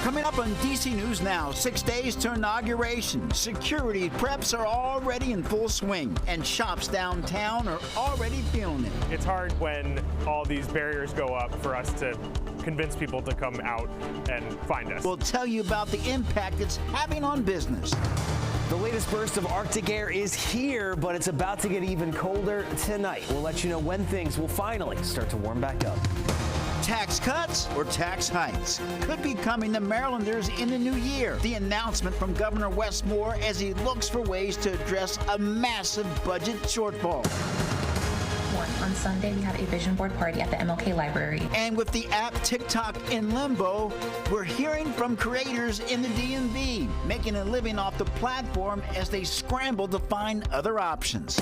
Coming up on DC News Now, 6 days to inauguration. Security preps are already in full swing, and shops downtown are already feeling it. It's hard when all these barriers go up for us to convince people to come out and find us. We'll tell you about the impact it's having on business. The latest burst of Arctic air is here, but it's about to get even colder tonight. We'll let you know when things will finally start to warm back up. Tax cuts or tax hikes could be coming to Marylanders in the new year. The announcement from Governor Wes Moore as he looks for ways to address a massive budget shortfall. On Sunday, we had a vision board party at the MLK Library. And with the app TikTok in limbo, we're hearing from creators in the DMV making a living off the platform as they scramble to find other options.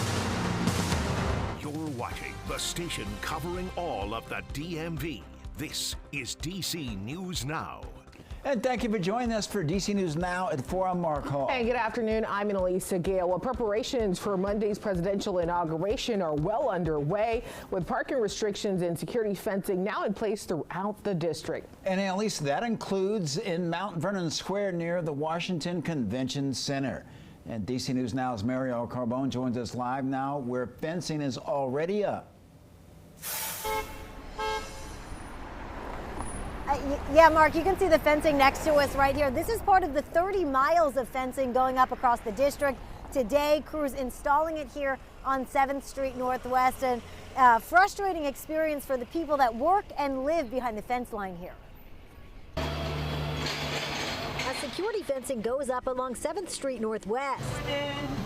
You're watching the station covering all of the DMV. This is DC News Now. And thank you for joining us for DC News Now at 4 on Mark Hall. Hey, good afternoon. I'm Annalisa Gale. Well, preparations for Monday's presidential inauguration are well underway, with parking restrictions and security fencing now in place throughout the district. And Annalisa, that includes in Mount Vernon Square near the Washington Convention Center. And DC News Now's Marielle Carbone joins us live now, where fencing is already up. Yeah, Mark, you can see the fencing next to us right here. This is part of the 30 miles of fencing going up across the district. Today, crews installing it here on 7th Street Northwest, and frustrating experience for the people that work and live behind the fence line here. Security fencing goes up along 7th Street Northwest.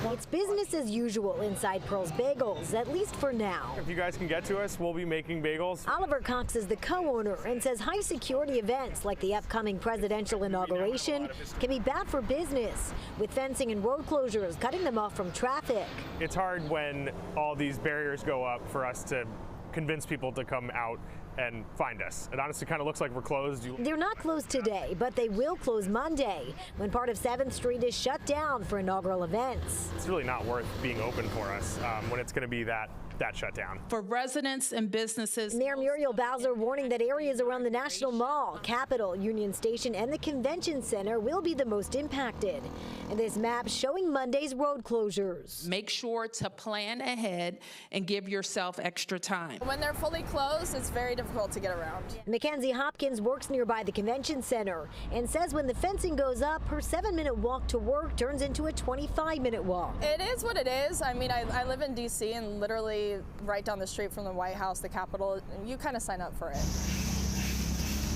It's business as usual inside Pearl's Bagels, at least for now. If you guys can get to us, we'll be making bagels. Oliver Cox is the co-owner and says high security events like the upcoming presidential inauguration can be bad for business, with fencing and road closures cutting them off from traffic. It's hard when all these barriers go up for us to convince people to come out and find us. It honestly kind of looks like we're closed. They're not closed today, but they will close Monday when part of 7th Street is shut down for inaugural events. It's really not worth being open for us when it's going to be that shut down. For residents and businesses. Mayor Muriel Bowser warning that areas around the National Mall, Capitol, Union Station, and the Convention Center will be the most impacted. And this map showing Monday's road closures. Make sure to plan ahead and give yourself extra time. When they're fully closed, it's very difficult to get around. Mackenzie Hopkins works nearby the Convention Center and says when the fencing goes up, her 7-minute walk to work turns into a 25-minute walk. It is what it is. I mean, I live in D.C. and literally right down the street from the White House, the Capitol, you kind of sign up for it.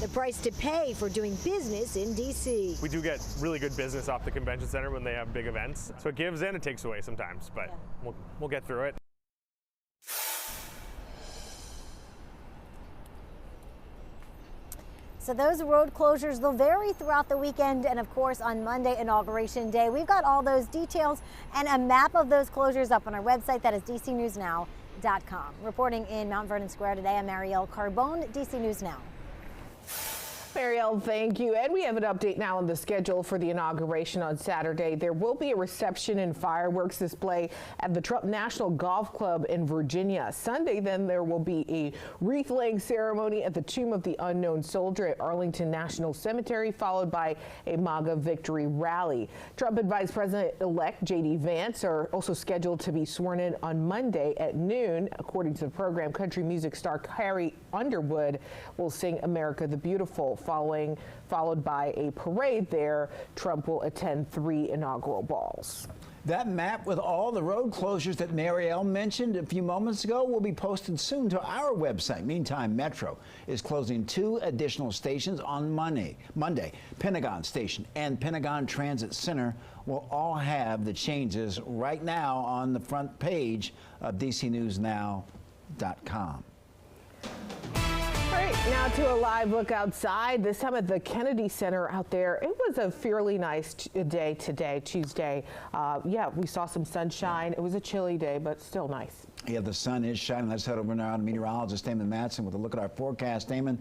The price to pay for doing business in D.C. We do get really good business off the Convention Center when they have big events. So it gives and it takes away sometimes, but we'll get through it. So those road closures, they'll vary throughout the weekend and, of course, on Monday, Inauguration Day. We've got all those details and a map of those closures up on our website. That is dcnewsnow.com. Reporting in Mount Vernon Square today, I'm Marielle Carbone, DC News Now. Marielle, thank you. And we have an update now on the schedule for the inauguration on Saturday. There will be a reception and fireworks display at the Trump National Golf Club in Virginia. Sunday, then, there will be a wreath-laying ceremony at the Tomb of the Unknown Soldier at Arlington National Cemetery, followed by a MAGA victory rally. Trump and Vice President-elect J.D. Vance are also scheduled to be sworn in on Monday at noon. According to the program, country music star Carrie Underwood will sing America the Beautiful. Followed by a parade there. Trump will attend 3 inaugural balls. That map with all the road closures that Marielle mentioned a few moments ago will be posted soon to our website. Meantime, Metro is closing 2 additional stations on Monday. Pentagon Station and Pentagon Transit Center will all have the changes right now on the front page of DCNewsNow.com. Right, now to a live look outside, this time at the Kennedy Center out there. It was a fairly nice day today, Tuesday. Yeah, we saw some sunshine. It was a chilly day, but still nice. Yeah, the sun is shining. Let's head over now to meteorologist Damon Matson with a look at our forecast. Damon,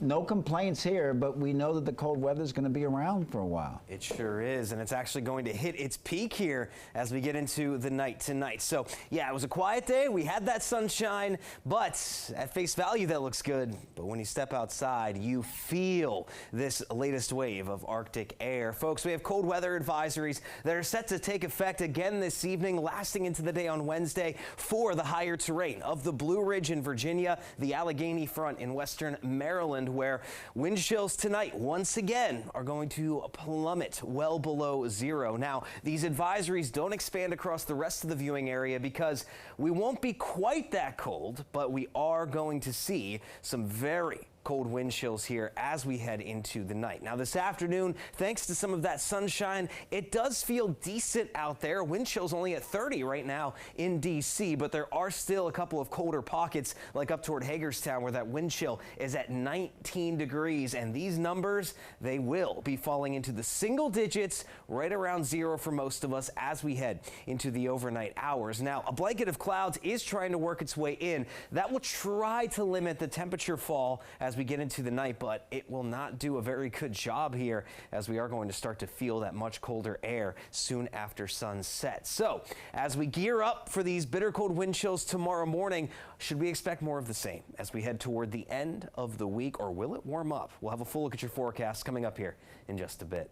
no complaints here, but we know that the cold weather is going to be around for a while. It sure is, and it's actually going to hit its peak here as we get into the night tonight. So, yeah, it was a quiet day. We had that sunshine, but at face value, that looks good. But when you step outside, you feel this latest wave of Arctic air. Folks, we have cold weather advisories that are set to take effect again this evening, lasting into the day on Wednesday for the higher terrain of the Blue Ridge in Virginia, the Allegheny Front in western Maryland, where wind chills tonight once again are going to plummet well below zero. Now, these advisories don't expand across the rest of the viewing area because we won't be quite that cold, but we are going to see some very cold wind chills here as we head into the night. Now this afternoon, thanks to some of that sunshine, it does feel decent out there. Wind chills only at 30 right now in DC, but there are still a couple of colder pockets like up toward Hagerstown where that wind chill is at 19 degrees. And these numbers, they will be falling into the single digits right around zero for most of us as we head into the overnight hours. Now, a blanket of clouds is trying to work its way in. That will try to limit the temperature fall as we get into the night, but it will not do a very good job here as we are going to start to feel that much colder air soon after sunset. So as we gear up for these bitter cold wind chills tomorrow morning, should we expect more of the same as we head toward the end of the week, or will it warm up? We'll have a full look at your forecast coming up here in just a bit.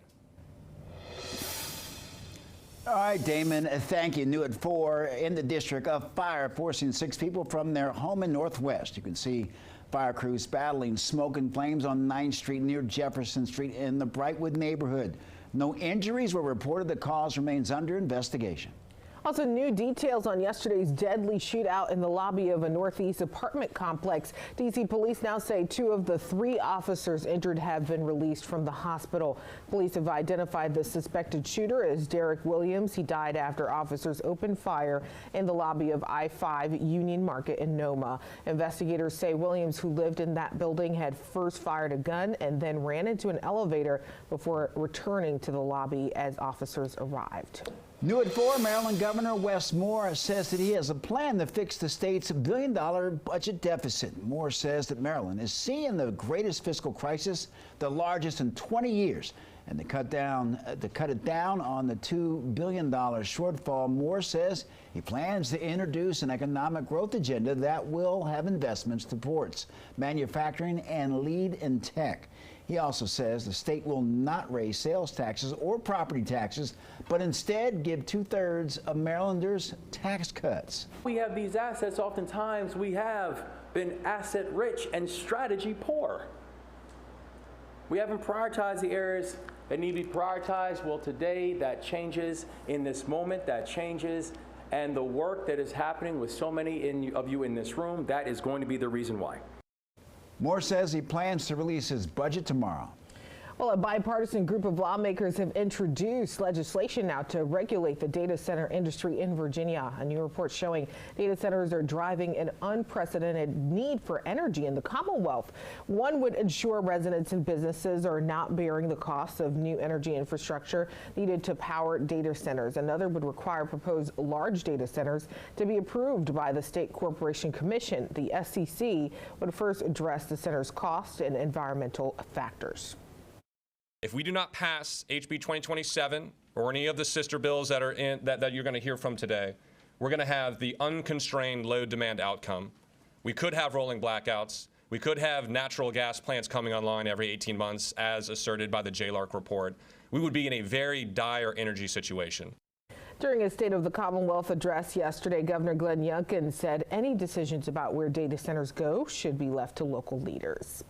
All right, Damon, thank you. New at 4 in the district, a fire forcing 6 people from their home in Northwest. You can see fire crews battling smoke and flames on 9th Street near Jefferson Street in the Brightwood neighborhood. No injuries were reported. The cause remains under investigation. Also, new details on yesterday's deadly shootout in the lobby of a Northeast apartment complex. D.C. police now say 2 of the 3 officers injured have been released from the hospital. Police have identified the suspected shooter as Derek Williams. He died after officers opened fire in the lobby of I-5 Union Market in Noma. Investigators say Williams, who lived in that building, had first fired a gun and then ran into an elevator before returning to the lobby as officers arrived. New at 4, Maryland Governor Wes Moore says that he has a plan to fix the state's $1 billion budget deficit. Moore says that Maryland is seeing the greatest fiscal crisis, the largest in 20 years. And to cut it down on the $2 billion shortfall, Moore says he plans to introduce an economic growth agenda that will have investments to ports, manufacturing, and lead in tech. He also says the state will not raise sales taxes or property taxes, but instead give 2/3 of Marylanders tax cuts. We have these assets. Oftentimes we have been asset rich and strategy poor. We haven't prioritized the areas that need to be prioritized. Well, today that changes. In this moment, that changes. And the work that is happening with so many of you in this room, that is going to be the reason why. Moore says he plans to release his budget tomorrow. Well, a bipartisan group of lawmakers have introduced legislation now to regulate the data center industry in Virginia. A new report showing data centers are driving an unprecedented need for energy in the Commonwealth. One would ensure residents and businesses are not bearing the costs of new energy infrastructure needed to power data centers. Another would require proposed large data centers to be approved by the State Corporation Commission. The SCC would first address the center's cost and environmental factors. If we do not pass HB 2027 or any of the sister bills that are in that you're going to hear from today, we're going to have the unconstrained load demand outcome. We could have rolling blackouts. We could have natural gas plants coming online every 18 months, as asserted by the JLARC report. We would be in a very dire energy situation. During a State of the Commonwealth address yesterday, Governor Glenn Youngkin said any decisions about where data centers go should be left to local leaders.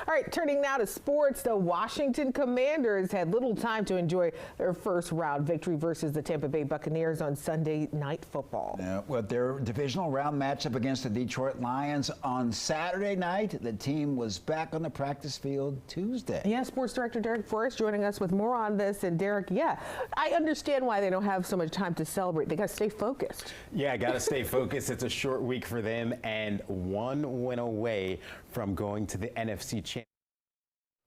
All right, turning now to sports, the Washington Commanders had little time to enjoy their first round victory versus the Tampa Bay Buccaneers on Sunday Night Football. With their divisional round matchup against the Detroit Lions on Saturday night, the team was back on the practice field Tuesday. Yeah, Sports Director Derek Forrest joining us with more on this. And Derek, yeah, I understand why they don't have so much time to celebrate. They got to stay focused. Yeah, got to stay focused. It's a short week for them and one win away from going to the NFC Championship.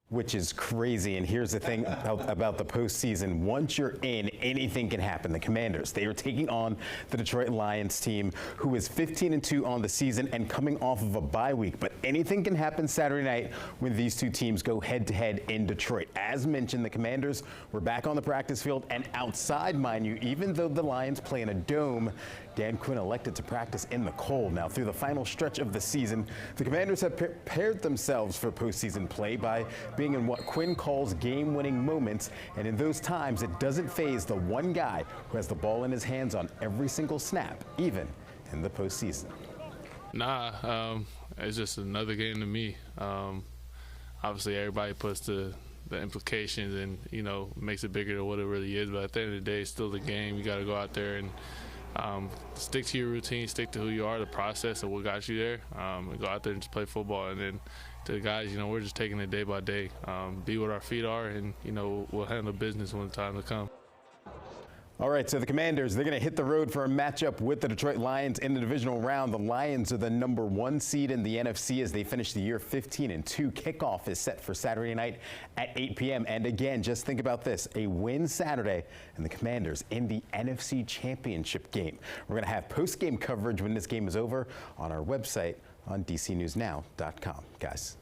Which is crazy. And here's the thing about the postseason. Once you're in, anything can happen. The Commanders, they are taking on the Detroit Lions team, who is 15-2 on the season and coming off of a bye week. But anything can happen Saturday night when these two teams go head-to-head in Detroit. As mentioned, the Commanders were back on the practice field and outside, mind you, even though the Lions play in a dome. Dan Quinn elected to practice in the cold. Now, through the final stretch of the season, the Commanders have prepared themselves for postseason play by being in what Quinn calls game-winning moments, and in those times, it doesn't faze the one guy who has the ball in his hands on every single snap, even in the postseason. Nah, it's just another game to me. Obviously, everybody puts the implications and, you know, makes it bigger than what it really is, but at the end of the day, it's still the game. You got to go out there and stick to your routine, stick to who you are, the process of what got you there, and go out there and just play football. And then to the guys, you know, we're just taking it day by day, be what our feet are, and, you know, we'll handle business when the time to come. All right, so the Commanders, they're going to hit the road for a matchup with the Detroit Lions in the divisional round. The Lions are the #1 seed in the NFC as they finish the year 15-2. Kickoff is set for Saturday night at 8 p.m. And again, just think about this, a win Saturday and the Commanders in the NFC Championship game. We're going to have post-game coverage when this game is over on our website on DCNewsNow.com. Guys.